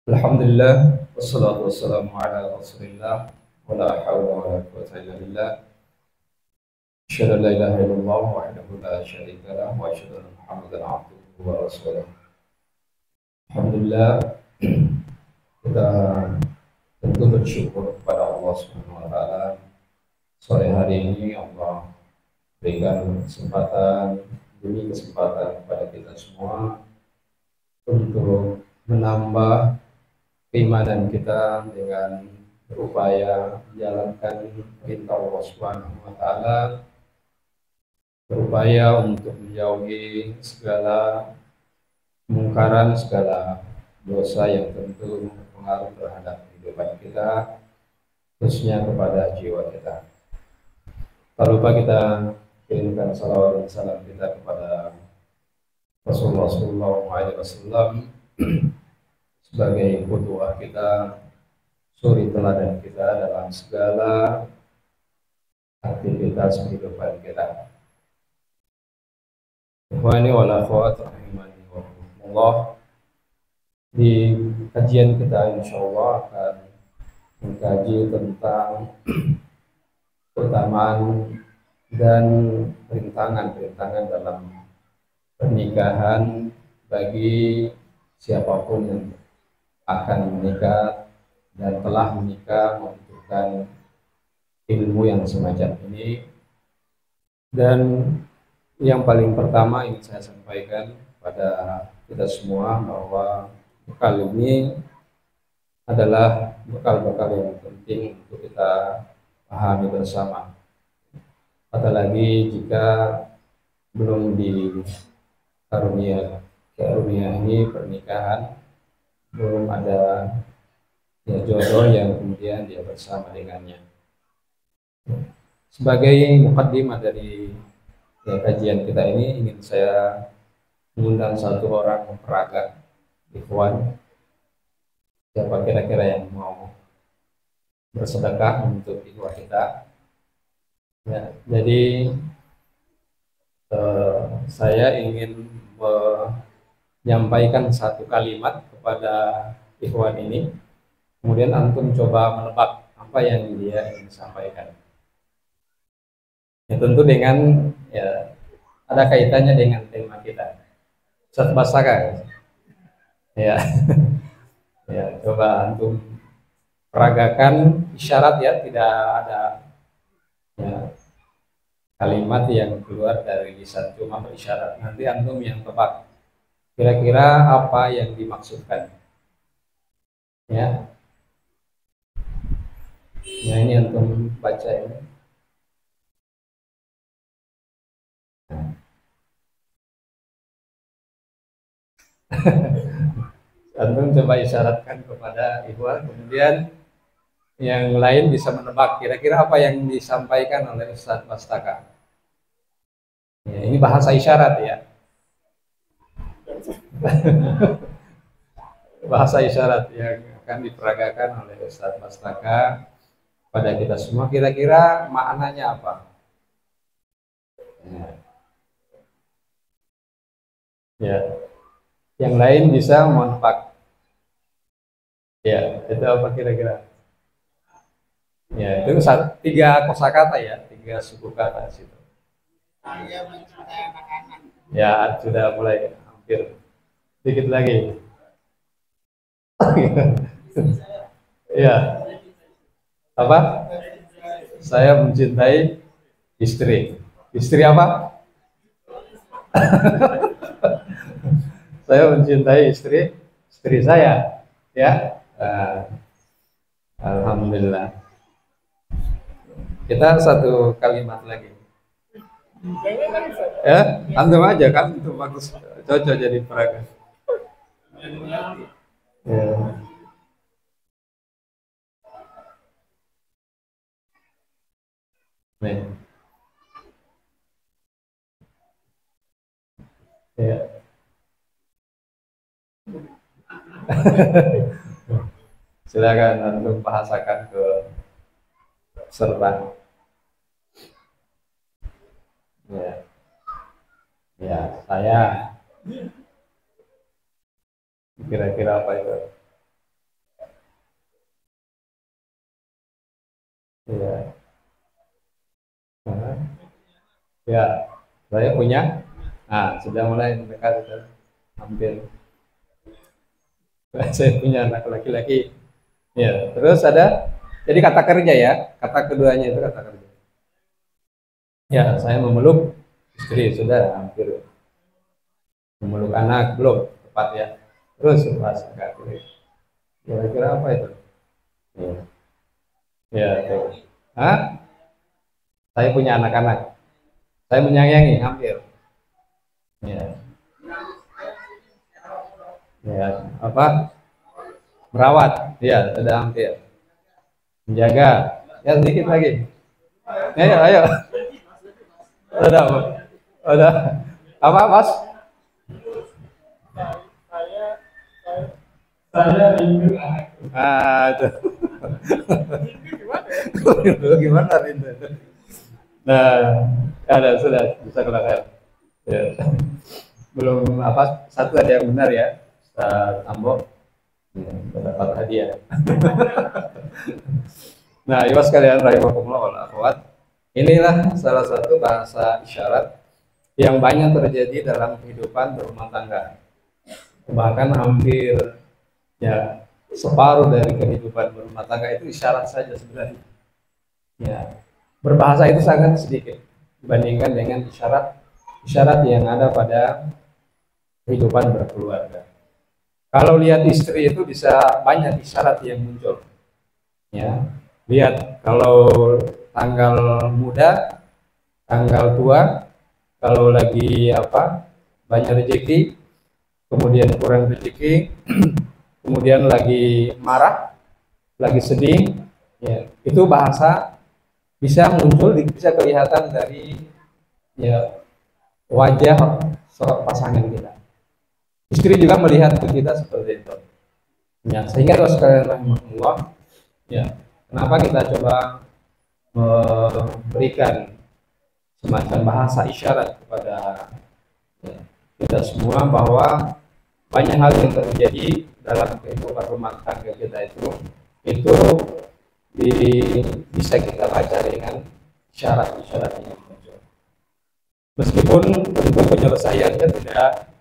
Alhamdulillah, wassalatu wassalamu ala rasulillah, wa la hawla wa la quwwata illa billah. Asyhadu an la ilaha illallah wahdahu la syarika lah wa asyhadu anna Muhammadan abduhu wa rasuluh. Alhamdulillah, kita tentu bersyukur kepada Allah Subhanahu wa taala. Sore hari ini Allah berikan kesempatan demi kesempatan kepada kita semua untuk menambah keimanan kita dengan berupaya menjalankan perintah Allah Subhanahu wa taala, berupaya untuk menjauhi segala kemungkaran, segala dosa yang tentu berpengaruh terhadap kehidupan kita, khususnya kepada jiwa kita. Tak lupa kita kirimkan salawat dan salam kita kepada Rasulullah SAW sebagai qudwah kita, suri teladan kita dalam segala aktivitas kehidupan kita. Ikhwani wal akhwat rahimani wa rahimakumullah. Di kajian kita insyaallah akan mengkaji tentang keutamaan dan perintangan dalam pernikahan bagi siapapun yang akan menikah dan telah menikah membutuhkan ilmu yang semacam ini. Dan yang paling pertama ingin saya sampaikan pada kita semua bahwa bekal ini adalah bekal-bekal yang penting untuk kita pahami bersama. Apalagi jika belum karunia ini pernikahan, belum ada jodoh yang kemudian dia bersama dengannya. Sebagai mukaddimah dari kajian kita ini, ingin saya mengundang satu orang peraga ikhwan. Siapa kira-kira yang mau bersedekah untuk ikhwan kita? Ya, jadi saya ingin menyampaikan satu kalimat kepada ikhwan ini, kemudian antum coba menebak apa yang dia ingin sampaikan. Ya, tentu dengan ada kaitannya dengan tema kita. Ustaz Basaka. Ya. Ya, coba antum peragakan isyarat ya, tidak ada kalimat yang keluar dari lisan, cuma berisyarat. Nanti antum yang tebak kira-kira apa yang dimaksudkan. Ya. Ya, ini antum baca ini. Antum coba isyaratkan kepada ikhwan, kemudian yang lain bisa menebak kira-kira apa yang disampaikan oleh Ustaz Mastaka. Ya, ini bahasa isyarat ya. Bahasa isyarat yang akan diperagakan oleh Ustaz Mastaka pada kita semua, kira-kira maknanya apa? Ya. Yang lain bisa menebak. Ya, itu apa kira-kira? Ya, itu tiga kosakata ya, tiga suku kata situ. Saya mencintai makanan. Ya, sudah mulai hampir. Sedikit lagi. Ya. Apa? Saya mencintai istri. Istri apa? Saya mencintai istri saya. Ya. Alhamdulillah. Kita satu kalimat lagi. Ya, antum aja kan, itu bagus, cocok jadi peraga. Ya. Nih. Ya. Silakan antum bahasakan ke serta. Ya. Ya, saya. Kira-kira apa itu? Iya. Nah, ya, saya punya. Nah, sudah mulai mendekat, sudah hampir. Saya punya anak laki-laki. Ya, terus ada. Jadi kata kerja ya, kata keduanya itu kata kerja. Ya, saya memeluk istri sudah hampir. Memeluk anak belum tepat ya. Terus bahas agak kira-kira apa itu? Ya, ya itu. Hah? Saya punya anak-anak. Saya menyayangi hampir. Ya, ya apa? Merawat. Ya, sudah hampir. Menjaga. Ya sedikit lagi. Ayo, ayo. Udah, udah. Apa, Mas? Saya rindu. Ah, itu. Rindu gimana rindu? Nah, ada sudah bisa kelakar. Ya. Belum apa satu ada yang benar ya. Ustaz Ambo ya, dapat hadiah. Nah, ibu sekalian rahimakumullah wal akhwat. Inilah salah satu bahasa isyarat yang banyak terjadi dalam kehidupan berumah tangga. Bahkan hampir ya separuh dari kehidupan berumah tangga itu isyarat saja sebenarnya. Ya, berbahasa itu sangat sedikit dibandingkan dengan isyarat yang ada pada kehidupan berkeluarga. Kalau lihat istri itu bisa banyak isyarat yang muncul. Ya, lihat kalau tanggal muda, tanggal tua, kalau lagi apa banyak rezeki, kemudian kurang rezeki, kemudian lagi marah, lagi sedih, ya, itu bahasa bisa muncul, bisa kelihatan dari ya wajah seorang pasangan kita. Istri juga melihat ke kita seperti itu. Ya, sehingga kalau sekalian rahimahullah, ya, kenapa kita coba memberikan semacam bahasa isyarat kepada ya, kita semua bahwa banyak hal yang terjadi dalam kehidupan rumah tangga kita itu bisa kita baca dengan isyarat-isyarat yang muncul. Meskipun tentu penyelesaiannya tidak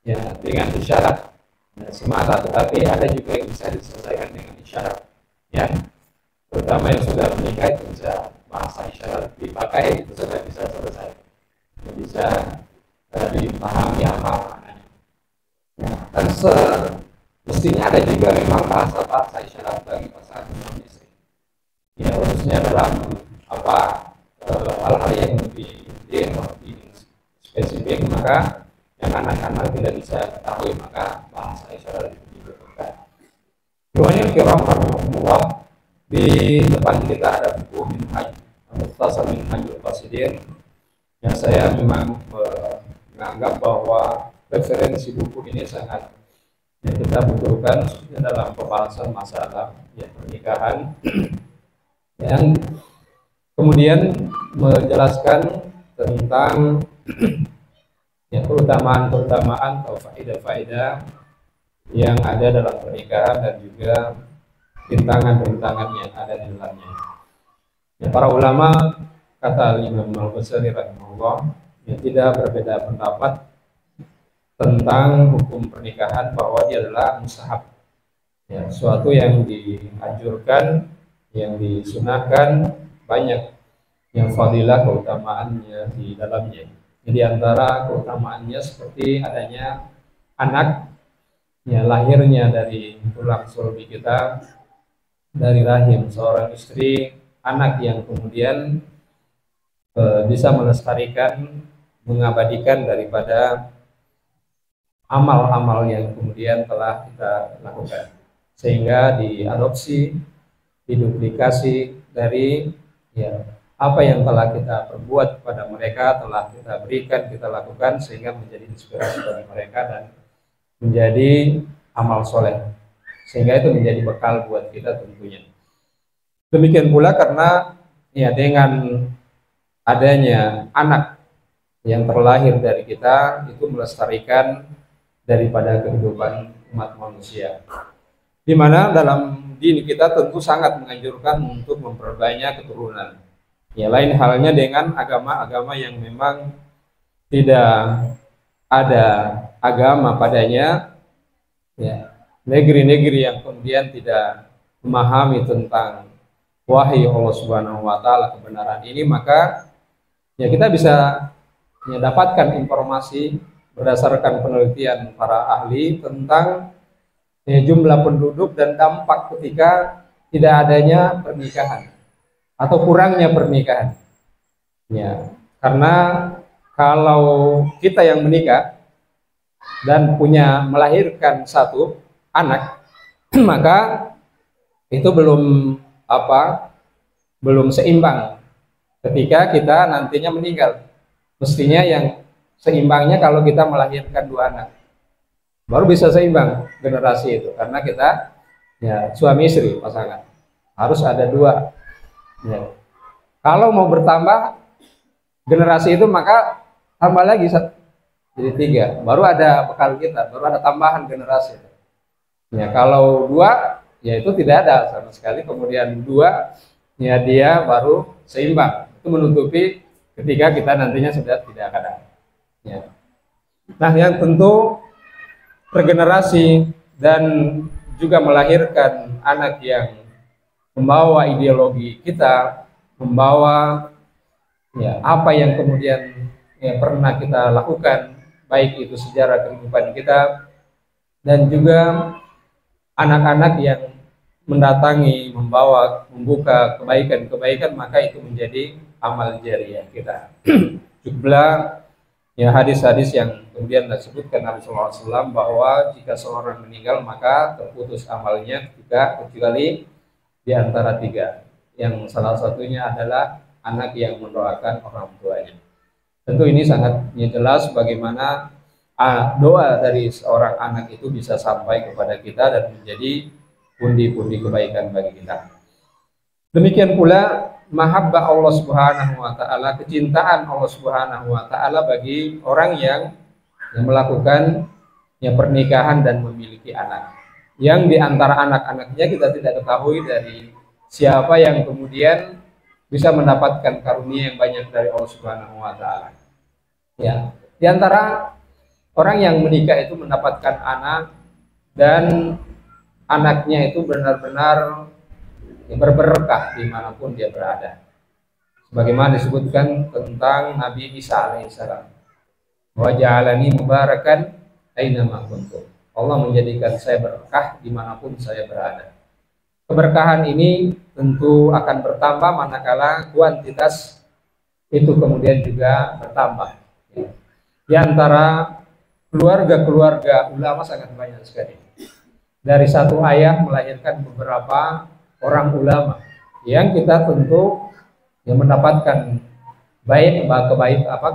ya dengan isyarat ya, semata, tetapi ada juga yang bisa diselesaikan dengan isyarat ya, terutama yang sudah menikah itu bisa bahasa isyarat dipakai, itu sudah bisa selesai, bisa dipahami apa maknanya ya. Dan mestinya ada juga memang bahasa isyarat bagi pasangan suami istri ya, khususnya dalam apa hal-hal yang lebih spesifik, maka yang anak-anak tidak bisa ketahui, maka bahasa isyarat itu dibutuhkan. Kemudian kiram rahimahullah, di depan kita ada buku Minhaj Mukhtasar Minhajul Qasidin yang saya memang menganggap bahwa referensi buku ini sangat yang kita butuhkan dalam pembahasan masalah ya, pernikahan yang kemudian menjelaskan tentang ya, keutamaan atau faedah-faedah yang ada dalam pernikahan dan juga rintangan-rintangan yang ada di dalamnya. Ya, para ulama kata Imam Al-Ghazali rahimahullah ya, tidak berbeda pendapat tentang hukum pernikahan bahwa dia adalah mustahab. Ya, suatu yang dianjurkan, yang disunahkan, banyak yang fadilah keutamaannya di dalamnya. Di antara keutamaannya seperti adanya anak, ya, lahirnya dari tulang sulbi kita, dari rahim seorang istri, anak yang kemudian bisa melestarikan, mengabadikan daripada amal-amal yang kemudian telah kita lakukan, sehingga diadopsi, diduplikasi dari ya apa yang telah kita perbuat kepada mereka, telah kita berikan, kita lakukan, sehingga menjadi inspirasi bagi mereka dan menjadi amal soleh, sehingga itu menjadi bekal buat kita tentunya. Demikian pula karena ya dengan adanya anak yang terlahir dari kita itu melestarikan daripada kehidupan umat manusia, di mana dalam din kita tentu sangat menganjurkan untuk memperbanyak keturunan. Ya, lain halnya dengan agama-agama yang memang tidak ada agama padanya, ya, negeri-negeri yang kemudian tidak memahami tentang wahyu Allah Subhanahu wa taala kebenaran ini, maka ya kita bisa ya, dapatkan informasi berdasarkan penelitian para ahli tentang ya, jumlah penduduk dan dampak ketika tidak adanya pernikahan atau kurangnya pernikahan. Ya, karena kalau kita yang menikah dan melahirkan satu anak, maka itu belum seimbang ketika kita nantinya meninggal. Mestinya yang seimbangnya kalau kita melahirkan 2 anak, baru bisa seimbang generasi itu, karena kita ya suami istri pasangan harus ada 2. Ya. Kalau mau bertambah generasi itu maka tambah lagi jadi 3, baru ada bekal kita, baru ada tambahan generasi. Ya kalau 2 ya itu tidak ada sama sekali, kemudian 2 ya dia baru seimbang, itu menutupi ketika kita nantinya sudah tidak ada. Ya. Nah, yang tentu regenerasi dan juga melahirkan anak yang membawa ideologi kita, membawa ya apa yang kemudian ya, pernah kita lakukan, baik itu sejarah kehidupan kita, dan juga anak-anak yang mendatangi, membuka kebaikan-kebaikan, maka itu menjadi amal jariah kita. Jumlah ya hadis-hadis yang kemudian disebutkan Nabi SAW bahwa jika seorang meninggal maka terputus amalnya kecuali di antara 3, yang salah satunya adalah anak yang mendoakan orang tuanya. Tentu ini sangat jelas bagaimana doa dari seorang anak itu bisa sampai kepada kita dan menjadi pundi-pundi kebaikan bagi kita. Demikian pula mahabbah Allah Subhanahu wa taala, kecintaan Allah Subhanahu wa taala bagi orang yang melakukan pernikahan dan memiliki anak. Yang di antara anak-anaknya kita tidak ketahui dari siapa yang kemudian bisa mendapatkan karunia yang banyak dari Allah Subhanahu wa taala. Ya, di antara orang yang menikah itu mendapatkan anak dan anaknya itu benar-benar berberkah dimanapun dia berada. Sebagaimana disebutkan tentang Nabi Isa alaihissalam, wa ja'alani mubarakan ainama kuntu. Allah menjadikan saya berkah dimanapun saya berada. Keberkahan ini tentu akan bertambah manakala kuantitas itu kemudian juga bertambah. Di antara keluarga-keluarga ulama sangat banyak sekali. Dari satu ayah melahirkan beberapa orang ulama yang kita tentu mendapatkan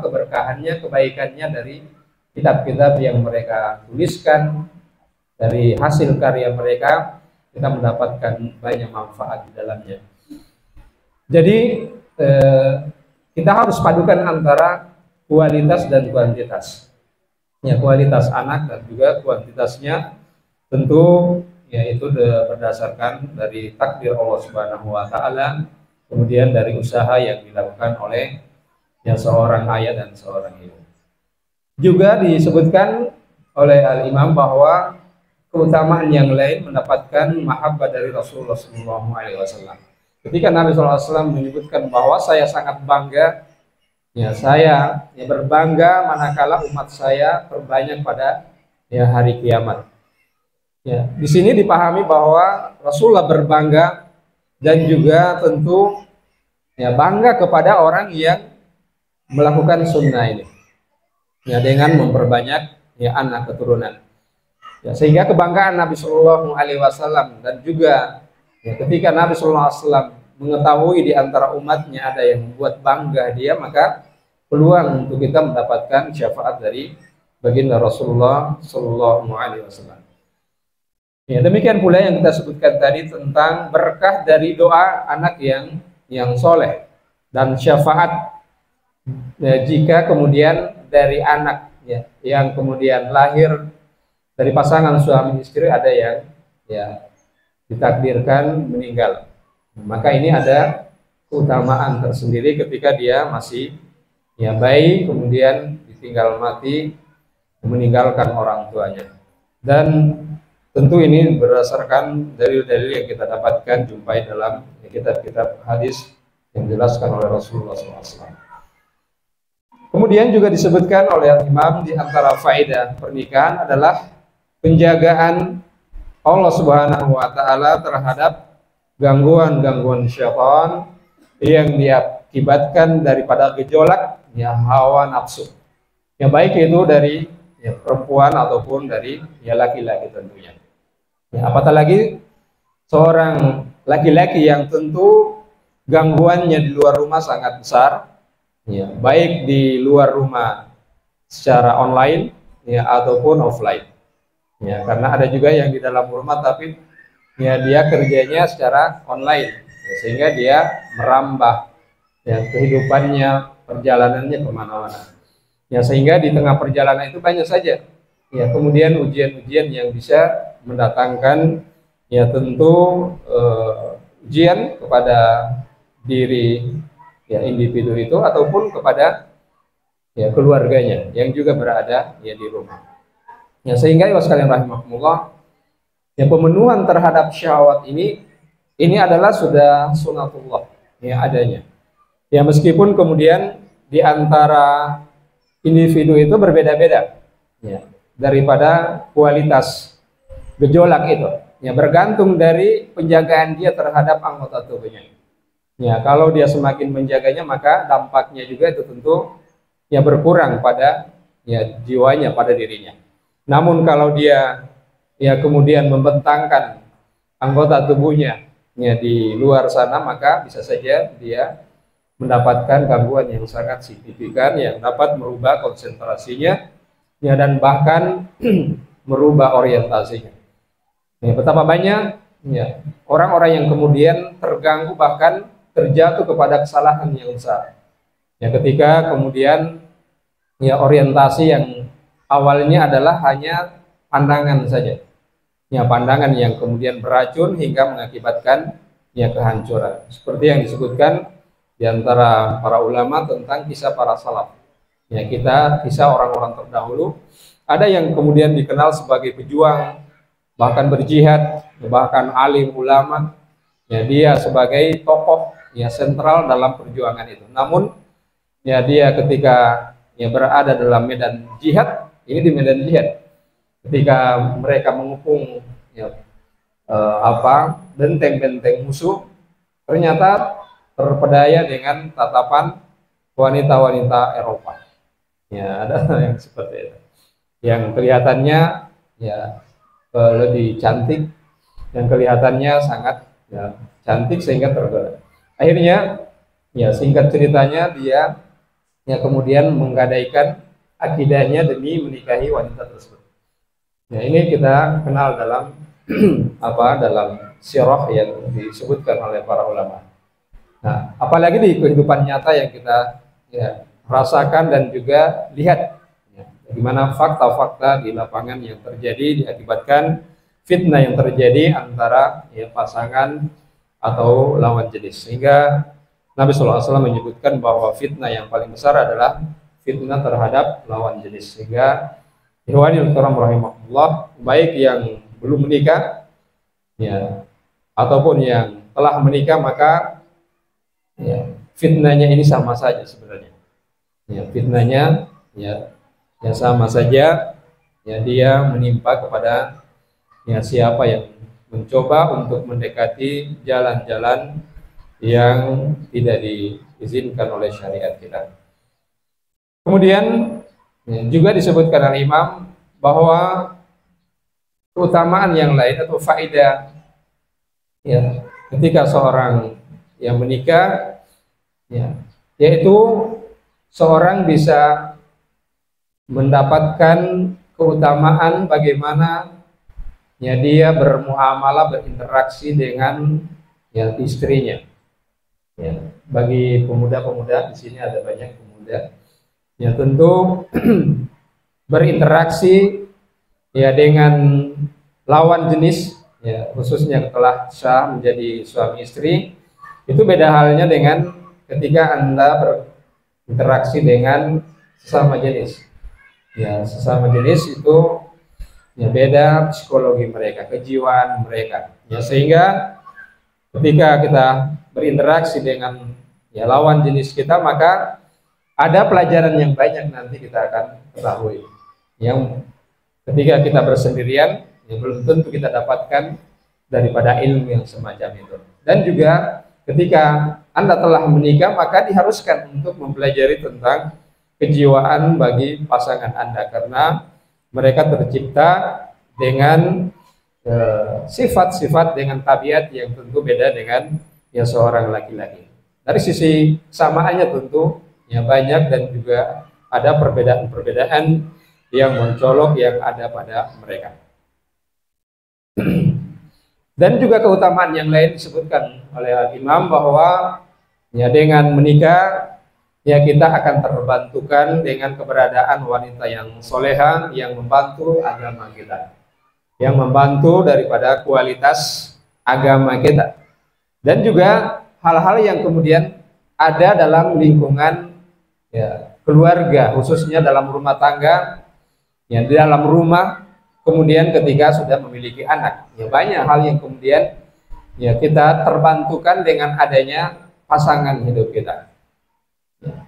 keberkahannya, kebaikannya dari kitab-kitab yang mereka tuliskan, dari hasil karya mereka kita mendapatkan banyak manfaat di dalamnya. Jadi kita harus padukan antara kualitas dan kuantitas. Ya, kualitas anak dan juga kuantitasnya tentu yaitu berdasarkan dari takdir Allah Subhanahu wa taala, kemudian dari usaha yang dilakukan oleh seorang ayah dan seorang ibu. Juga disebutkan oleh al-Imam bahwa keutamaan yang lain mendapatkan mahabbah dari Rasulullah SAW. Ketika Nabi SAW menyebutkan bahwa saya sangat bangga, saya berbangga manakala umat saya terbanyak pada hari kiamat. Ya, di sini dipahami bahwa Rasulullah berbangga dan juga tentu bangga kepada orang yang melakukan sunnah ini, dengan memperbanyak anak keturunan. Sehingga kebanggaan Nabi Shallallahu Alaihi Wasallam dan juga ketika Nabi Shallallahu Alaihi Wasallam mengetahui di antara umatnya ada yang membuat bangga dia, maka peluang untuk kita mendapatkan syafaat dari baginda Rasulullah Shallallahu Alaihi Wasallam. Ya, demikian pula yang kita sebutkan tadi tentang berkah dari doa anak yang soleh dan syafaat jika kemudian dari anak yang kemudian lahir dari pasangan suami istri ada yang ditakdirkan meninggal. Maka ini ada keutamaan tersendiri ketika dia masih ya bayi, kemudian ditinggal mati, meninggalkan orang tuanya. Dan tentu ini berdasarkan dalil-dalil yang kita dapatkan jumpai dalam kitab-kitab hadis yang dijelaskan oleh Rasulullah SAW. Kemudian juga disebutkan oleh Imam di antara faedah pernikahan adalah penjagaan Allah Subhanahu wa taala terhadap gangguan-gangguan syaitan yang diakibatkan daripada gejolak ya hawa nafsu. Ya baik itu dari ya perempuan ataupun dari ya laki-laki tentunya. Ya, apatah lagi seorang laki-laki yang tentu gangguannya di luar rumah sangat besar. Ya, baik di luar rumah secara online ya ataupun offline. Ya, karena ada juga yang di dalam rumah tapi ya dia kerjanya secara online, ya, sehingga dia merambah ya kehidupannya, perjalanannya kemana-mana. Ya, sehingga di tengah perjalanan itu banyak saja ya kemudian ujian-ujian yang bisa mendatangkan ya tentu ujian kepada diri ya individu itu ataupun kepada ya keluarganya yang juga berada ya di rumah. Ya sehingga ya sekalian rahimakumullah, ya pemenuhan terhadap syahwat ini adalah sudah sunatullah ya adanya. Ya meskipun kemudian di antara individu itu berbeda-beda ya daripada kualitas gejolak itu. Ya bergantung dari penjagaan dia terhadap anggota tubuhnya. Ya, kalau dia semakin menjaganya maka dampaknya juga itu tentu ya berkurang pada ya jiwanya, pada dirinya. Namun kalau dia ya kemudian membentangkan anggota tubuhnya ya di luar sana, maka bisa saja dia mendapatkan gangguan yang sangat signifikan yang dapat merubah konsentrasinya ya dan bahkan merubah orientasinya. Ya, betapa banyak ya orang-orang yang kemudian terganggu bahkan terjatuh kepada kesalahan yang besar. Ya ketika kemudian ya orientasi yang awalnya adalah hanya pandangan saja. Ya pandangan yang kemudian beracun hingga mengakibatkan ya kehancuran. Seperti yang disebutkan di antara para ulama tentang kisah para salaf. Ya kisah orang-orang terdahulu, ada yang kemudian dikenal sebagai pejuang, bahkan berjihad, bahkan alim ulama. Ya dia sebagai tokoh ya sentral dalam perjuangan itu. Namun ya dia ketika ya berada dalam medan jihad, ini di medan jihad, ketika mereka mengepung ya benteng-benteng musuh, ternyata terpedaya dengan tatapan wanita-wanita Eropa. Ya ada yang seperti itu, yang kelihatannya ya lebih cantik, yang kelihatannya sangat ya cantik sehingga tergoda. Akhirnya ya singkat ceritanya dia ya kemudian menggadaikan akidahnya demi menikahi wanita tersebut. Ya ini kita kenal dalam dalam sirah yang disebutkan oleh para ulama. Nah, apalagi di kehidupan nyata yang kita ya rasakan dan juga lihat ya, bagaimana fakta-fakta di lapangan yang terjadi diakibatkan fitnah yang terjadi antara ya pasangan atau lawan jenis, sehingga Nabi SAW menyebutkan bahwa fitnah yang paling besar adalah fitnah terhadap lawan jenis. Sehingga ikhwanil kiram rahimahullah, baik yang belum menikah ya ataupun yang telah menikah, maka ya fitnahnya ini sama saja sebenarnya. Ya fitnahnya ya sama saja ya dia menimpa kepada ya siapa yang mencoba untuk mendekati jalan-jalan yang tidak diizinkan oleh syariat kita. Kemudian ya, juga disebutkan oleh Imam bahwa keutamaan yang lain atau faedah ya ketika seorang yang menikah ya yaitu seorang bisa mendapatkan keutamaan bagaimana ya dia bermuamalah, berinteraksi dengan ya istrinya. Ya, bagi pemuda-pemuda di sini ada banyak pemuda. Ya tentu berinteraksi ya dengan lawan jenis ya khususnya setelah sah menjadi suami istri, itu beda halnya dengan ketika Anda berinteraksi dengan sesama jenis. Ya, sesama jenis itu ya beda psikologi mereka, kejiwaan mereka. Ya, sehingga ketika kita berinteraksi dengan ya lawan jenis kita, maka ada pelajaran yang banyak nanti kita akan ketahui. Yang ketika kita bersendirian, ya belum tentu kita dapatkan daripada ilmu yang semacam itu. Dan juga ketika Anda telah menikah, maka diharuskan untuk mempelajari tentang kejiwaan bagi pasangan Anda, karena mereka tercipta dengan sifat-sifat dengan tabiat yang tentu beda dengan ya seorang laki-laki. Dari sisi samaannya tentu ya banyak, dan juga ada perbedaan-perbedaan yang mencolok yang ada pada mereka. Dan juga keutamaan yang lain disebutkan oleh Imam bahwa ya dengan menikah ya kita akan terbantukan dengan keberadaan wanita yang soleha yang membantu agama kita, yang membantu daripada kualitas agama kita, dan juga hal-hal yang kemudian ada dalam lingkungan ya keluarga, khususnya dalam rumah tangga, yang di dalam rumah. Kemudian ketika sudah memiliki anak, ya banyak hal yang kemudian ya kita terbantukan dengan adanya pasangan hidup kita. Ya.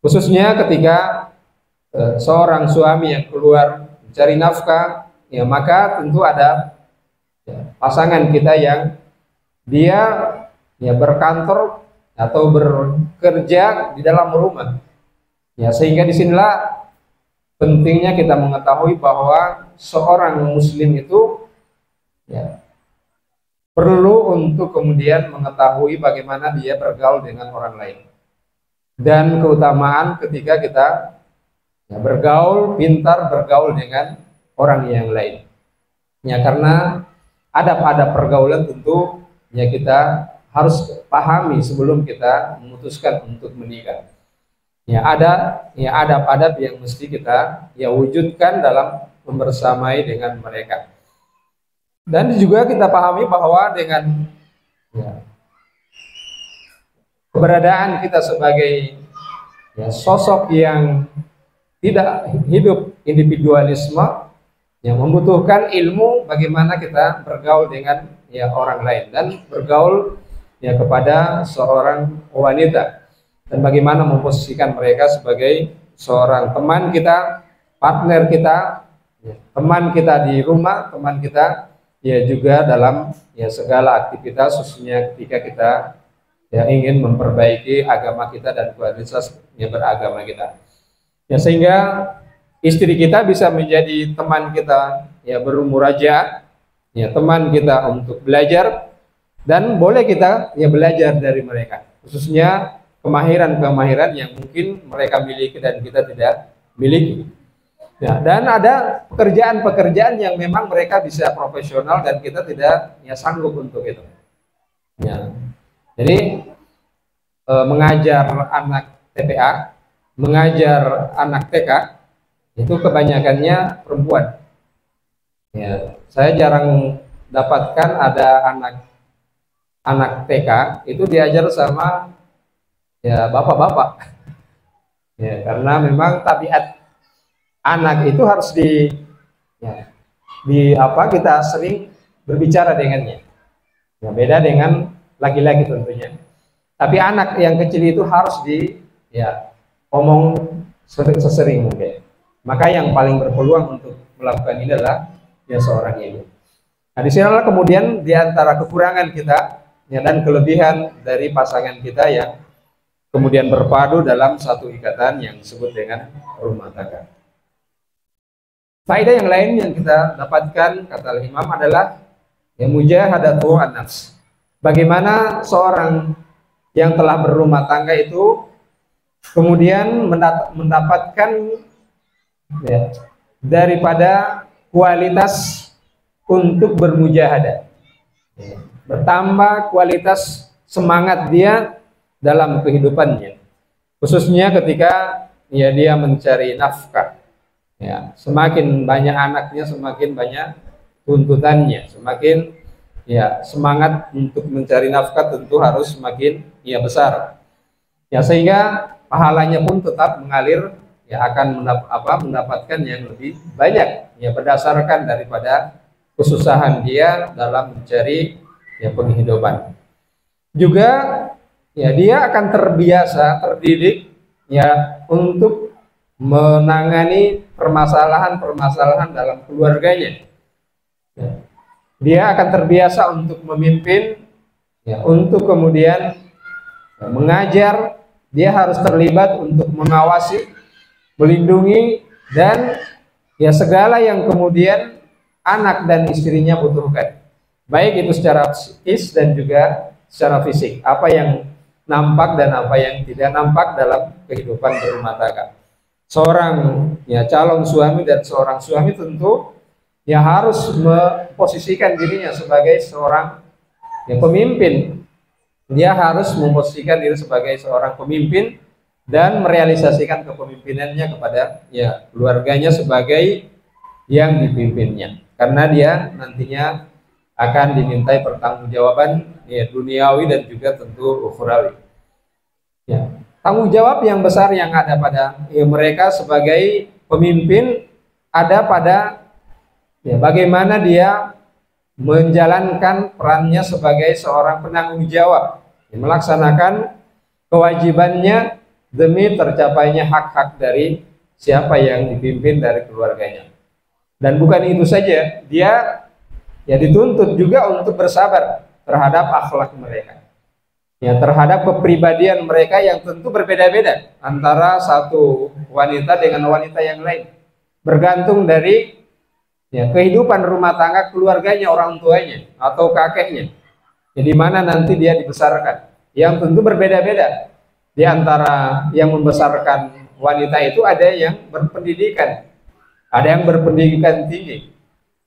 Khususnya ketika seorang suami yang keluar mencari nafkah, ya maka tentu ada ya, pasangan kita yang dia ya berkantor atau bekerja di dalam rumah. Ya, sehingga disinilah pentingnya kita mengetahui bahwa seorang muslim itu ya, perlu untuk kemudian mengetahui bagaimana dia bergaul dengan orang lain, dan keutamaan ketika kita ya, bergaul, pintar bergaul dengan orang yang lain. Ya, karena adab-adab pergaulan tentu ya kita harus pahami sebelum kita memutuskan untuk menikah. Ya ada ya adab-adab yang mesti kita ya wujudkan dalam membersamai dengan mereka. Dan juga kita pahami bahwa dengan ya, keberadaan kita sebagai ya, sosok yang tidak hidup individualisme, yang membutuhkan ilmu bagaimana kita bergaul dengan ya orang lain, dan bergaul ya kepada seorang wanita, dan bagaimana memposisikan mereka sebagai seorang teman kita, partner kita, ya, teman kita di rumah, teman kita ya juga dalam ya segala aktivitas, khususnya ketika kita ya ingin memperbaiki agama kita dan kualitas ya beragama kita. Ya, sehingga istri kita bisa menjadi teman kita ya berumuraja, ya teman kita untuk belajar, dan boleh kita ya belajar dari mereka, khususnya kemahiran-kemahiran yang mungkin mereka miliki dan kita tidak miliki. Ya, dan ada pekerjaan-pekerjaan yang memang mereka bisa profesional dan kita tidak ya sanggup untuk itu. Ya. Jadi mengajar anak TPA, mengajar anak TK itu kebanyakannya perempuan. Ya, saya jarang dapatkan ada anak TK itu diajar sama ya bapak-bapak, ya karena memang tabiat anak itu harus kita sering berbicara dengannya, ya beda dengan laki-laki tentunya. Tapi anak yang kecil itu harus omong sesering mungkin. Maka yang paling berpeluang untuk melakukan ini adalah ya seorang ibu. Nah, disinilah kemudian diantara kekurangan kita ya dan kelebihan dari pasangan kita yang kemudian berpadu dalam satu ikatan yang disebut dengan rumah tangga. Faedah yang lain yang kita dapatkan, kata Imam, adalah yang mujahadatu an-nafs. Bagaimana seorang yang telah berumah tangga itu kemudian mendapatkan ya, daripada kualitas untuk bermujahadah. Ya, bertambah kualitas semangat dia dalam kehidupannya, khususnya ketika ya dia mencari nafkah. Ya, semakin banyak anaknya, semakin banyak tuntutannya, semakin ya semangat untuk mencari nafkah tentu harus semakin ya besar. Ya sehingga pahalanya pun tetap mengalir, ya akan mendapatkan yang lebih banyak ya berdasarkan daripada kesusahan dia dalam mencari ya penghidupan. Juga ya dia akan terbiasa, terdidik ya untuk menangani permasalahan-permasalahan dalam keluarganya. Ya. Dia akan terbiasa untuk memimpin, ya, untuk kemudian ya, mengajar. Dia harus terlibat untuk mengawasi, melindungi, dan ya segala yang kemudian anak dan istrinya butuhkan, baik itu secara psikis dan juga secara fisik, apa yang nampak dan apa yang tidak nampak dalam kehidupan berumah tangga. Seorang ya calon suami dan seorang suami tentu ya harus memposisikan dirinya sebagai seorang ya pemimpin. Dia harus memposisikan diri sebagai seorang pemimpin dan merealisasikan kepemimpinannya kepada ya keluarganya sebagai yang dipimpinnya, karena dia nantinya akan dimintai pertanggungjawaban ya duniawi dan juga tentu ukhrawi. Ya, tanggung jawab yang besar yang ada pada ya, mereka sebagai pemimpin ada pada ya bagaimana dia menjalankan perannya sebagai seorang penanggung jawab, melaksanakan kewajibannya demi tercapainya hak-hak dari siapa yang dipimpin dari keluarganya. Dan bukan itu saja, dia ya dituntut juga untuk bersabar terhadap akhlak mereka, ya terhadap kepribadian mereka yang tentu berbeda-beda antara satu wanita dengan wanita yang lain, bergantung dari ya kehidupan rumah tangga keluarganya, orang tuanya atau kakeknya, ya, di mana nanti dia dibesarkan, yang tentu berbeda-beda. Di antara yang membesarkan wanita itu ada yang berpendidikan, ada yang berpendidikan tinggi,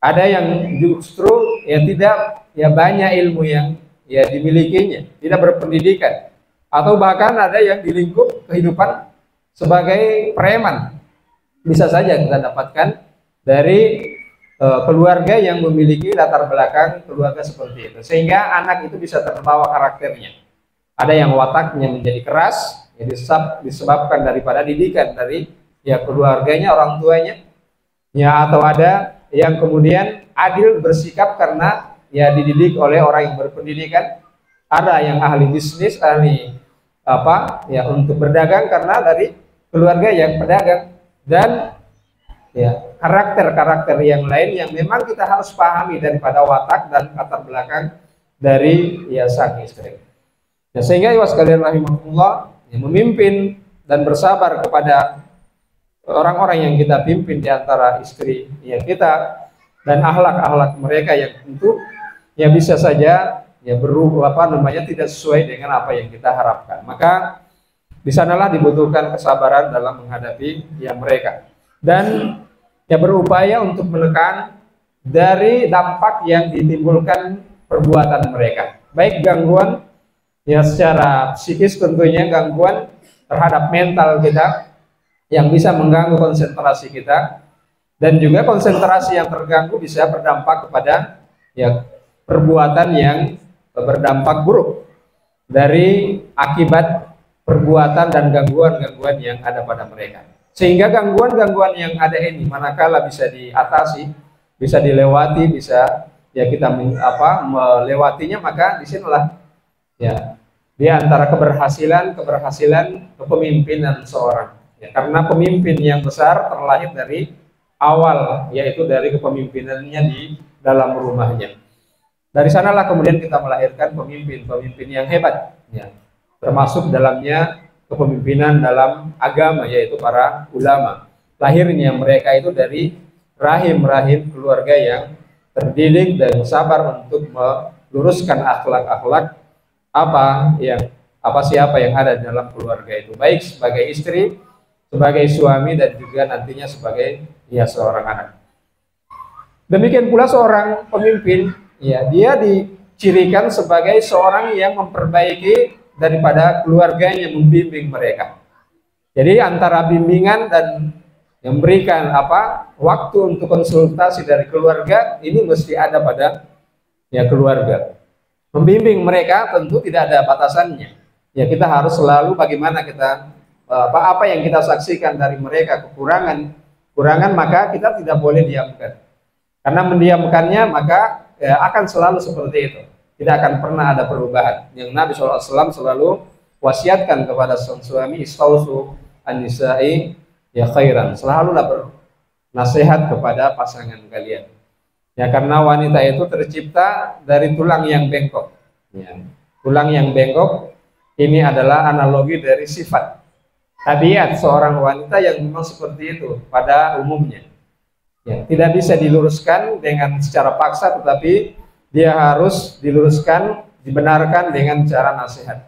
ada yang justru ya tidak ya banyak ilmu yang ya dimilikinya, tidak berpendidikan, atau bahkan ada yang di lingkup kehidupan sebagai preman. Bisa saja kita dapatkan dari keluarga yang memiliki latar belakang keluarga seperti itu, sehingga anak itu bisa terbawa karakternya. Ada yang wataknya menjadi keras, ya disebabkan daripada didikan dari ya keluarganya, orang tuanya, ya, atau ada yang kemudian adil bersikap karena ya dididik oleh orang yang berpendidikan. Ada yang ahli bisnis, ahli ya untuk berdagang karena dari keluarga yang pedagang. Dan ya karakter-karakter yang lain yang memang kita harus pahami daripada watak dan latar belakang dari ya sang istri. Ya, sehingga ya sekalian rahimahullah, ya, memimpin dan bersabar kepada orang-orang yang kita pimpin di antara istri ya kita, dan akhlak-akhlak mereka yang tentu ya bisa saja ya berubah tidak sesuai dengan apa yang kita harapkan. Maka di sanalah dibutuhkan kesabaran dalam menghadapi ya mereka, dan ya berupaya untuk menekan dari dampak yang ditimbulkan perbuatan mereka, baik gangguan ya secara psikis, tentunya gangguan terhadap mental kita yang bisa mengganggu konsentrasi kita, dan juga konsentrasi yang terganggu bisa berdampak kepada ya perbuatan yang berdampak buruk dari akibat perbuatan dan gangguan-gangguan yang ada pada mereka. Sehingga gangguan-gangguan yang ada ini manakala bisa diatasi, bisa dilewati, bisa ya kita melewatinya, maka disinilah ya di antara keberhasilan kepemimpinan seorang. Ya, karena pemimpin yang besar terlahir dari awal, yaitu dari kepemimpinannya di dalam rumahnya. Dari sanalah kemudian kita melahirkan pemimpin yang hebat, ya, termasuk dalamnya kepemimpinan dalam agama, yaitu para ulama. Lahirnya mereka itu dari rahim-rahim keluarga yang terdidik dan sabar untuk meluruskan akhlak-akhlak siapa yang ada dalam keluarga itu, baik sebagai istri, sebagai suami, dan juga nantinya sebagai ya seorang anak. Demikian pula seorang pemimpin, ya dia dicirikan sebagai seorang yang memperbaiki daripada keluarganya, membimbing mereka. Jadi antara bimbingan dan memberikan waktu untuk konsultasi dari keluarga ini mesti ada pada ya keluarga. Membimbing mereka tentu tidak ada batasannya. Ya kita harus selalu bagaimana kita apa yang kita saksikan dari mereka kurangan maka kita tidak boleh diamkan. Karena mendiamkannya maka akan selalu seperti itu. Tidak akan pernah ada perubahan. Yang Nabi SAW selalu wasiatkan kepada sang suami, istausu an-nisa'i ya khairan. Selalulah bernasihat kepada pasangan kalian. Ya karena wanita itu tercipta dari tulang yang bengkok. Ya, tulang yang bengkok ini adalah analogi dari sifat tabiat seorang wanita yang memang seperti itu pada umumnya. Ya, tidak bisa diluruskan dengan secara paksa, tetapi dia harus diluruskan, dibenarkan dengan cara nasihat.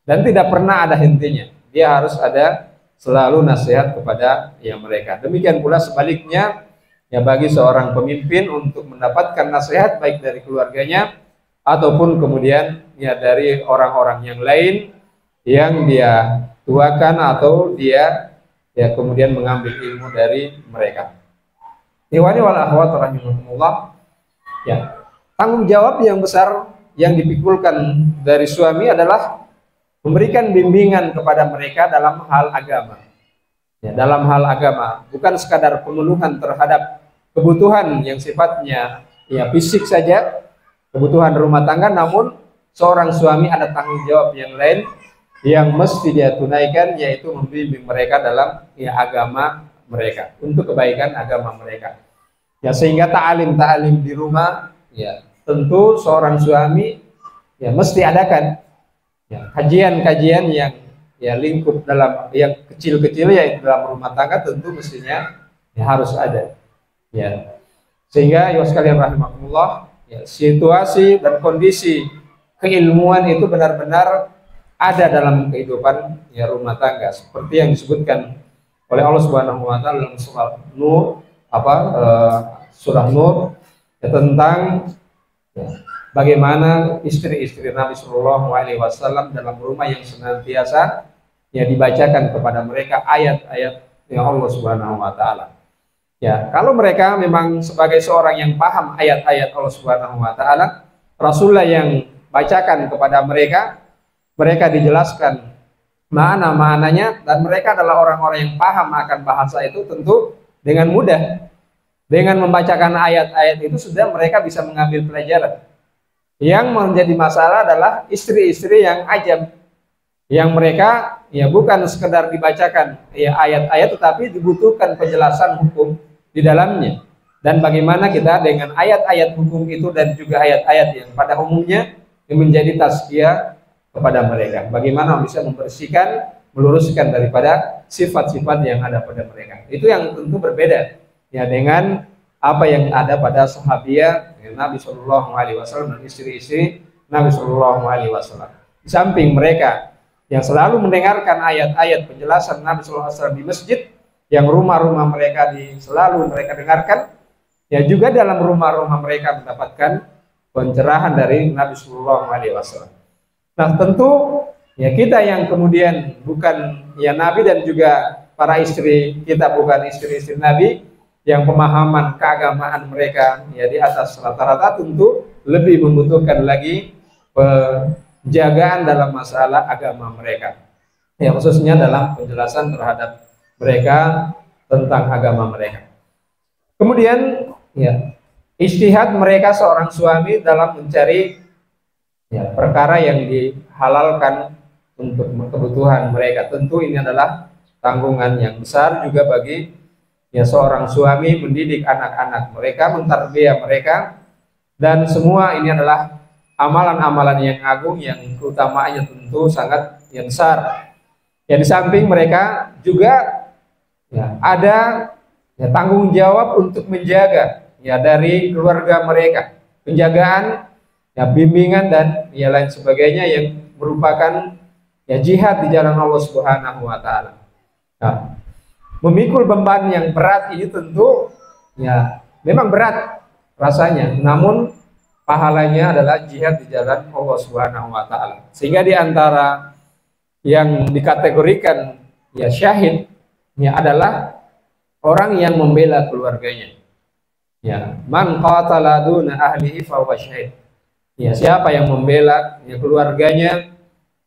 Dan tidak pernah ada hentinya. Dia harus ada selalu nasihat kepada mereka. Demikian pula sebaliknya, ya bagi seorang pemimpin untuk mendapatkan nasihat baik dari keluarganya ataupun kemudian ya dari orang-orang yang lain yang dia tuakan atau dia ya kemudian mengambil ilmu dari mereka. Ikhwani wal akhwat rahimakumullah. Ya, tanggung jawab yang besar yang dipikulkan dari suami adalah memberikan bimbingan kepada mereka dalam hal agama. Ya, dalam hal agama, bukan sekadar pemenuhan terhadap kebutuhan yang sifatnya ya fisik saja, kebutuhan rumah tangga, namun seorang suami ada tanggung jawab yang lain yang mesti dia tunaikan, yaitu membimbing mereka dalam ya agama mereka, untuk kebaikan agama mereka. Ya sehingga ta'alim di rumah ya tentu seorang suami ya mesti adakan ya kajian-kajian yang ya lingkup dalam yang kecil-kecil yaitu dalam rumah tangga, tentu mestinya ya harus ada. Ya. Sehingga ya sekalian rahimakumullah, ya situasi dan kondisi keilmuan itu benar-benar ada dalam kehidupan ya rumah tangga, seperti yang disebutkan oleh Allah Subhanahu wa taala dalam surah Nur surah Nur ya, tentang ya, bagaimana istri-istri Nabi Shallallahu Alaihi Wasallam dalam rumah yang senantiasa ya dibacakan kepada mereka ayat-ayat yang Allah Subhanahu Wa Taala. Ya kalau mereka memang sebagai seorang yang paham ayat-ayat Allah Subhanahu Wa Taala, Rasulullah yang bacakan kepada mereka, mereka dijelaskan maknanya, dan mereka adalah orang-orang yang paham akan bahasa itu, tentu dengan mudah. Dengan membacakan ayat-ayat itu sudah mereka bisa mengambil pelajaran. Yang menjadi masalah adalah istri-istri yang ajam, yang mereka ya bukan sekedar dibacakan ya ayat-ayat, tetapi dibutuhkan penjelasan hukum di dalamnya. Dan bagaimana kita dengan ayat-ayat hukum itu dan juga ayat-ayat yang pada umumnya yang menjadi tazkiyah kepada mereka. Bagaimana bisa membersihkan, meluruskan daripada sifat-sifat yang ada pada mereka. Itu yang tentu berbeda ya dengan apa yang ada pada sahabiah Nabi Shallallahu Alaihi Wasallam dan istri-istri Nabi Shallallahu Alaihi Wasallam. Di samping mereka yang selalu mendengarkan ayat-ayat penjelasan Nabi Shallallahu Alaihi Wasallam di masjid, yang rumah-rumah mereka selalu mereka dengarkan, ya juga dalam rumah-rumah mereka mendapatkan pencerahan dari Nabi Shallallahu Alaihi Wasallam. Nah tentu ya kita yang kemudian bukan ya Nabi dan juga para istri kita bukan istri-istri Nabi, yang pemahaman keagamaan mereka ya di atas rata-rata, tentu lebih membutuhkan lagi penjagaan dalam masalah agama mereka, ya khususnya dalam penjelasan terhadap mereka tentang agama mereka. Kemudian ya ijtihad mereka seorang suami dalam mencari ya perkara yang dihalalkan untuk kebutuhan mereka, tentu ini adalah tanggungan yang besar juga bagi ya seorang suami mendidik anak-anak mereka, mentarbiyah mereka, dan semua ini adalah amalan-amalan yang agung yang keutamaannya tentu sangat yang besar. Ya di samping mereka juga ya ada ya tanggung jawab untuk menjaga ya dari keluarga mereka, penjagaan ya bimbingan dan ya lain sebagainya yang merupakan ya jihad di jalan Allah Subhanahu wa taala. Nah, memikul beban yang berat ini tentu ya memang berat rasanya, namun pahalanya adalah jihad di jalan Allah Subhanahu wa taala. Sehingga di antara yang dikategorikan ya syahid ya adalah orang yang membela keluarganya. Ya, man qatala duna ahlihi fa huwa syahid. Ya, siapa yang membela ya keluarganya,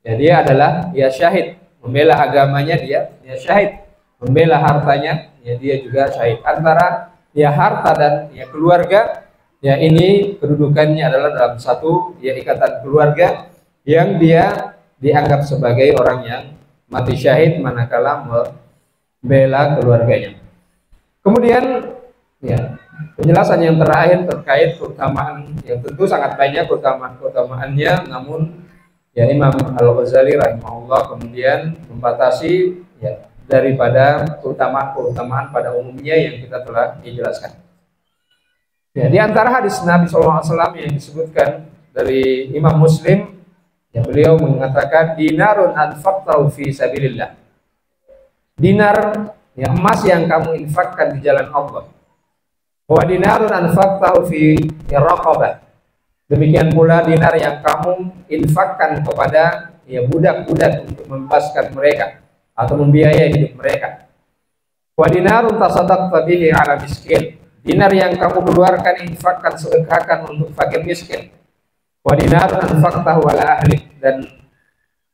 ya dia adalah ya syahid. Membela agamanya dia syahid. Membela hartanya, ya dia juga syahid. Antara ya harta dan ya keluarga, ya ini kedudukannya adalah dalam satu ya ikatan keluarga yang dia dianggap sebagai orang yang mati syahid manakala membela keluarganya. Kemudian ya penjelasan yang terakhir terkait keutamaan yang tentu sangat banyak keutamaannya, namun ya Imam Al-Ghazali rahimahullah kemudian membatasi ya daripada keutamaan pada umumnya yang kita telah dijelaskan. Ya, di antara hadis Nabi SAW yang disebutkan dari Imam Muslim, ya beliau mengatakan dinarun anfaqtahu fi sabilillah. Dinar ya emas yang kamu infakkan di jalan Allah. Wa dinarun anfaqtahu fi raqabah. Demikian pula dinar yang kamu infakkan kepada ya budak-budak untuk membebaskan mereka atau membiayai hidup mereka. Wa dinarun tasaddaqta bihi 'ala miskin. Dinar yang kamu keluarkan infakkan sedekahkan untuk fakir miskin. Wa dinarun anfaqtahu 'ala ahlik, dan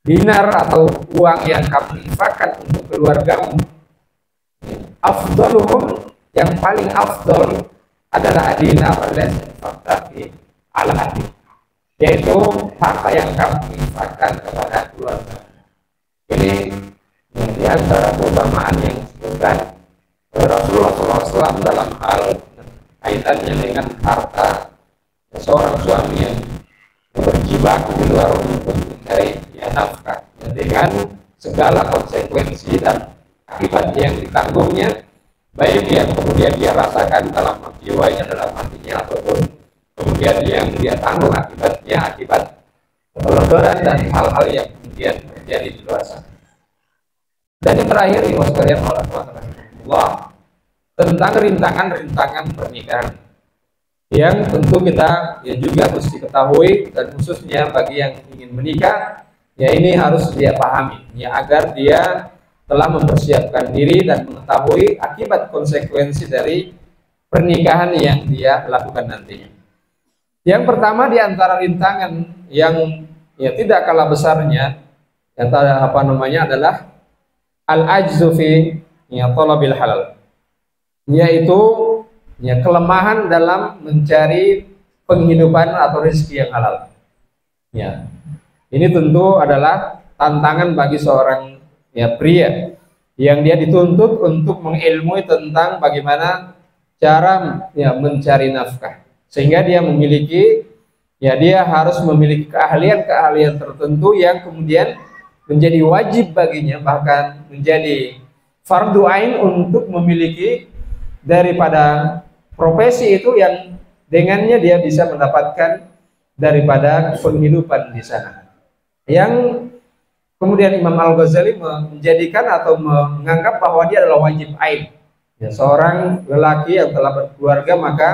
dinar atau uang yang kamu infakkan untuk keluargamu. Afdaluhum, yang paling afdal adalah dinar allazi infaqtahu 'ala ahlik, yaitu harta yang kamu infakkan kepada keluarga. Ini di antara keutamaan yang disebutkan oleh Rasulullah SAW dalam hal kaitannya dengan harta seorang suami yang berjibaku di luar untuk mencari nafkah, dengan segala konsekuensi dan akibat yang ditanggungnya, baik yang kemudian dia rasakan dalam jiwanya, dalam hatinya, ataupun kemudian yang dia tanggung akibatnya, akibat keteladanan dan hal-hal yang kemudian terjadi di luar sana. Dan yang terakhir, sekalian Allah, tentang rintangan-rintangan pernikahan yang tentu kita ya juga mesti ketahui, dan khususnya bagi yang ingin menikah, ya ini harus dia pahami ya agar dia telah mempersiapkan diri dan mengetahui akibat konsekuensi dari pernikahan yang dia lakukan nantinya. Yang pertama di antara rintangan yang ya tidak kalah besarnya adalah al-ajzu fi ya talabil halal, yaitu ya kelemahan dalam mencari penghidupan atau rezeki yang halal. Ya, ini tentu adalah tantangan bagi seorang ya pria yang dia dituntut untuk mengilmui tentang bagaimana cara ya mencari nafkah, sehingga dia harus memiliki keahlian-keahlian tertentu yang kemudian menjadi wajib baginya, bahkan menjadi fardu ain untuk memiliki daripada profesi itu yang dengannya dia bisa mendapatkan daripada penghidupan di sana. Yang kemudian Imam Al-Ghazali menjadikan atau menganggap bahwa dia adalah wajib ain. Ya, seorang lelaki yang telah berkeluarga maka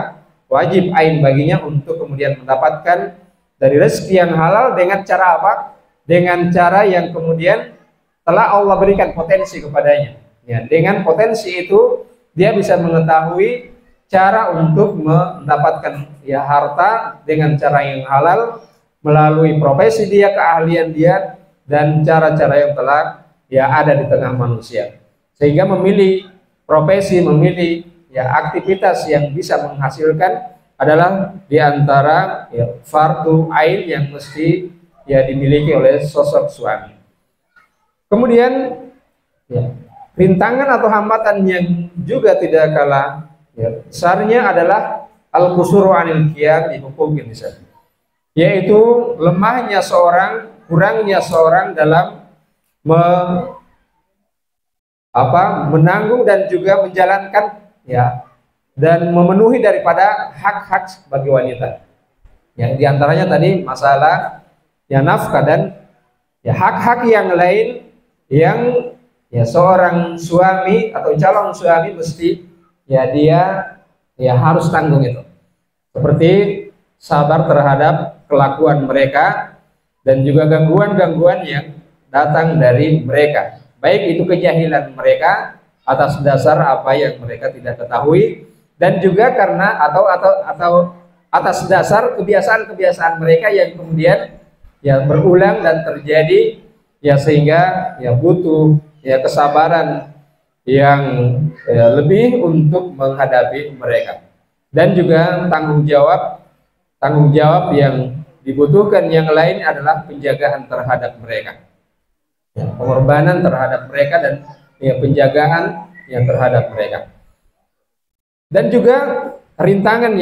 wajib ain baginya untuk kemudian mendapatkan dari rezeki yang halal dengan cara apa? Dengan cara yang kemudian telah Allah berikan potensi kepadanya. Ya, dengan potensi itu dia bisa mengetahui cara untuk mendapatkan ya harta dengan cara yang halal melalui profesi dia, keahlian dia, dan cara-cara yang telah ya ada di tengah manusia, sehingga memilih profesi, memilih ya aktivitas yang bisa menghasilkan adalah diantara ya fardu ain yang mesti ya dimiliki oleh sosok suami. Kemudian ya, rintangan atau hambatan yang juga tidak kalah ya besarnya adalah al-qusuru 'anil qiyam bi huquqin nisa, yaitu lemahnya seorang, kurangnya seorang dalam menanggung dan juga menjalankan ya dan memenuhi daripada hak-hak bagi wanita. Yang diantaranya tadi masalah ya nafkah dan ya hak-hak yang lain yang ya seorang suami atau calon suami mesti ya dia ya harus tanggung itu, seperti sabar terhadap kelakuan mereka dan juga gangguan-gangguan yang datang dari mereka, baik itu kejahilan mereka atas dasar apa yang mereka tidak ketahui, dan juga karena atau atas dasar kebiasaan-kebiasaan mereka yang kemudian ya berulang dan terjadi, ya sehingga ya butuh ya kesabaran yang lebih untuk menghadapi mereka, dan juga tanggung jawab yang dibutuhkan yang lain adalah penjagaan terhadap mereka, ya, pengorbanan terhadap mereka, dan ya penjagaan yang terhadap mereka. Dan juga rintangan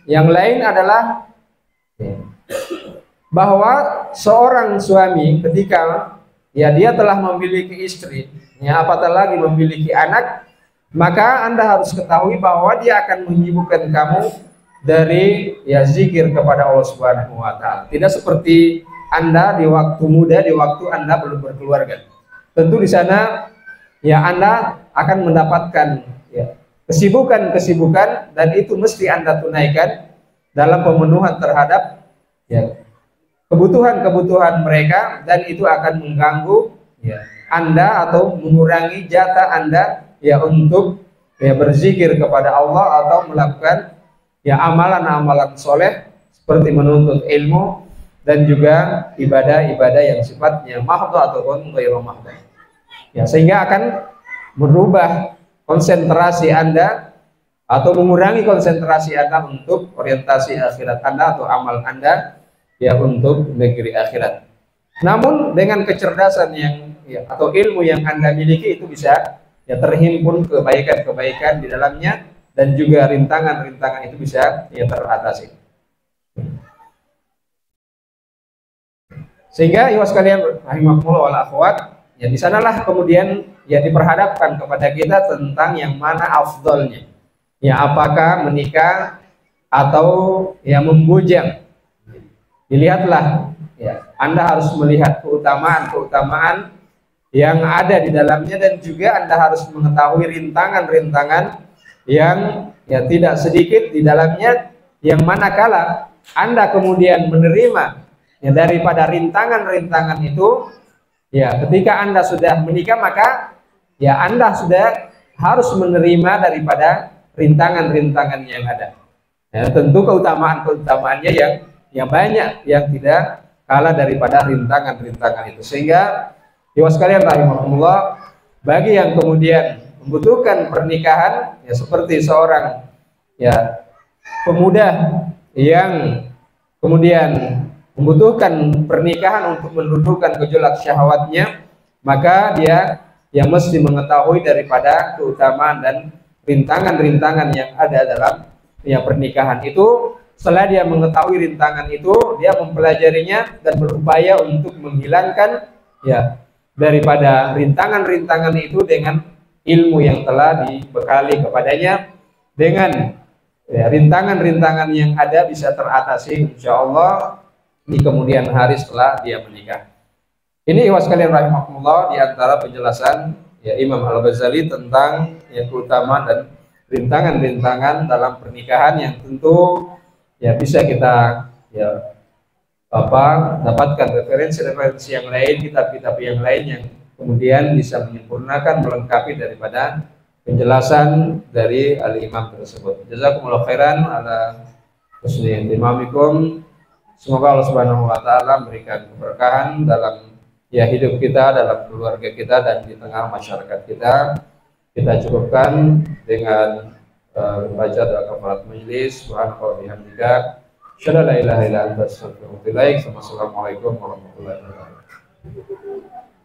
yang lain adalah bahwa seorang suami ketika ya dia telah memiliki istri, ya apatah lagi memiliki anak, maka Anda harus ketahui bahwa dia akan menyibukkan kamu dari ya zikir kepada Allah Subhanahu wa taala. Tidak seperti Anda di waktu muda, di waktu Anda belum berkeluarga. Tentu di sana ya Anda akan mendapatkan ya kesibukan-kesibukan, dan itu mesti Anda tunaikan dalam pemenuhan terhadap ya kebutuhan-kebutuhan mereka, dan itu akan mengganggu ya Anda atau mengurangi jatah Anda ya untuk ya berzikir kepada Allah atau melakukan ya amalan-amalan soleh seperti menuntut ilmu dan juga ibadah-ibadah yang sifatnya mahdhu ataupun ghairu mahdhu. Ya, sehingga akan merubah konsentrasi Anda atau mengurangi konsentrasi Anda untuk orientasi akhirat Anda atau amal Anda ya untuk negeri akhirat. Namun dengan kecerdasan yang ya, atau ilmu yang Anda miliki, itu bisa ya terhimpun kebaikan-kebaikan di dalamnya, dan juga rintangan-rintangan itu bisa ya teratasi. Sehingga ya sekalian rahimakumullah wal akhwat, ya di sanalah kemudian ya diperhadapkan kepada kita tentang yang mana afdolnya. Ya apakah menikah atau ya membujang. Dilihatlah ya, Anda harus melihat keutamaan-keutamaan yang ada di dalamnya, dan juga Anda harus mengetahui rintangan-rintangan yang ya tidak sedikit di dalamnya, yang manakala Anda kemudian menerima ya daripada rintangan-rintangan itu, ya ketika Anda sudah menikah, maka ya Anda sudah harus menerima daripada rintangan-rintangan yang ada. Ya, tentu keutamaan-keutamaannya yang banyak, yang tidak kalah daripada rintangan-rintangan itu. Sehingga Ibu sekalian rahimahumullah, bagi yang kemudian membutuhkan pernikahan, ya seperti seorang ya pemuda yang kemudian membutuhkan pernikahan untuk menundukkan gejolak syahwatnya, maka dia yang mesti mengetahui daripada keutamaan dan rintangan-rintangan yang ada dalam ya pernikahan itu. Setelah dia mengetahui rintangan itu, dia mempelajarinya dan berupaya untuk menghilangkan ya daripada rintangan-rintangan itu dengan ilmu yang telah dibekali kepadanya. Dengan ya, rintangan-rintangan yang ada bisa teratasi insya Allah di kemudian hari setelah dia menikah. Ini ikhwas sekalian rahimakumullah, di antara penjelasan ya Imam Al-Ghazali tentang ya keutamaan dan rintangan-rintangan dalam pernikahan, yang tentu ya bisa kita ya dapatkan referensi-referensi yang lain, kitab-kitab yang lain yang kemudian bisa menyempurnakan, melengkapi daripada penjelasan dari al-imam tersebut. Jazakumullah khairan ala husni imamikum. Semoga Allah Subhanahu wa taala memberikan keberkahan dalam ya hidup kita, dalam keluarga kita, dan di tengah masyarakat kita. Kita cukupkan dengan membaca doa kafarat majelis. Subhanallah wa bihamdika, asyhadu an la ilaha illa anta, astaghfiruka wa atubu ilaik. Wassalamualaikum warahmatullahi wabarakatuh.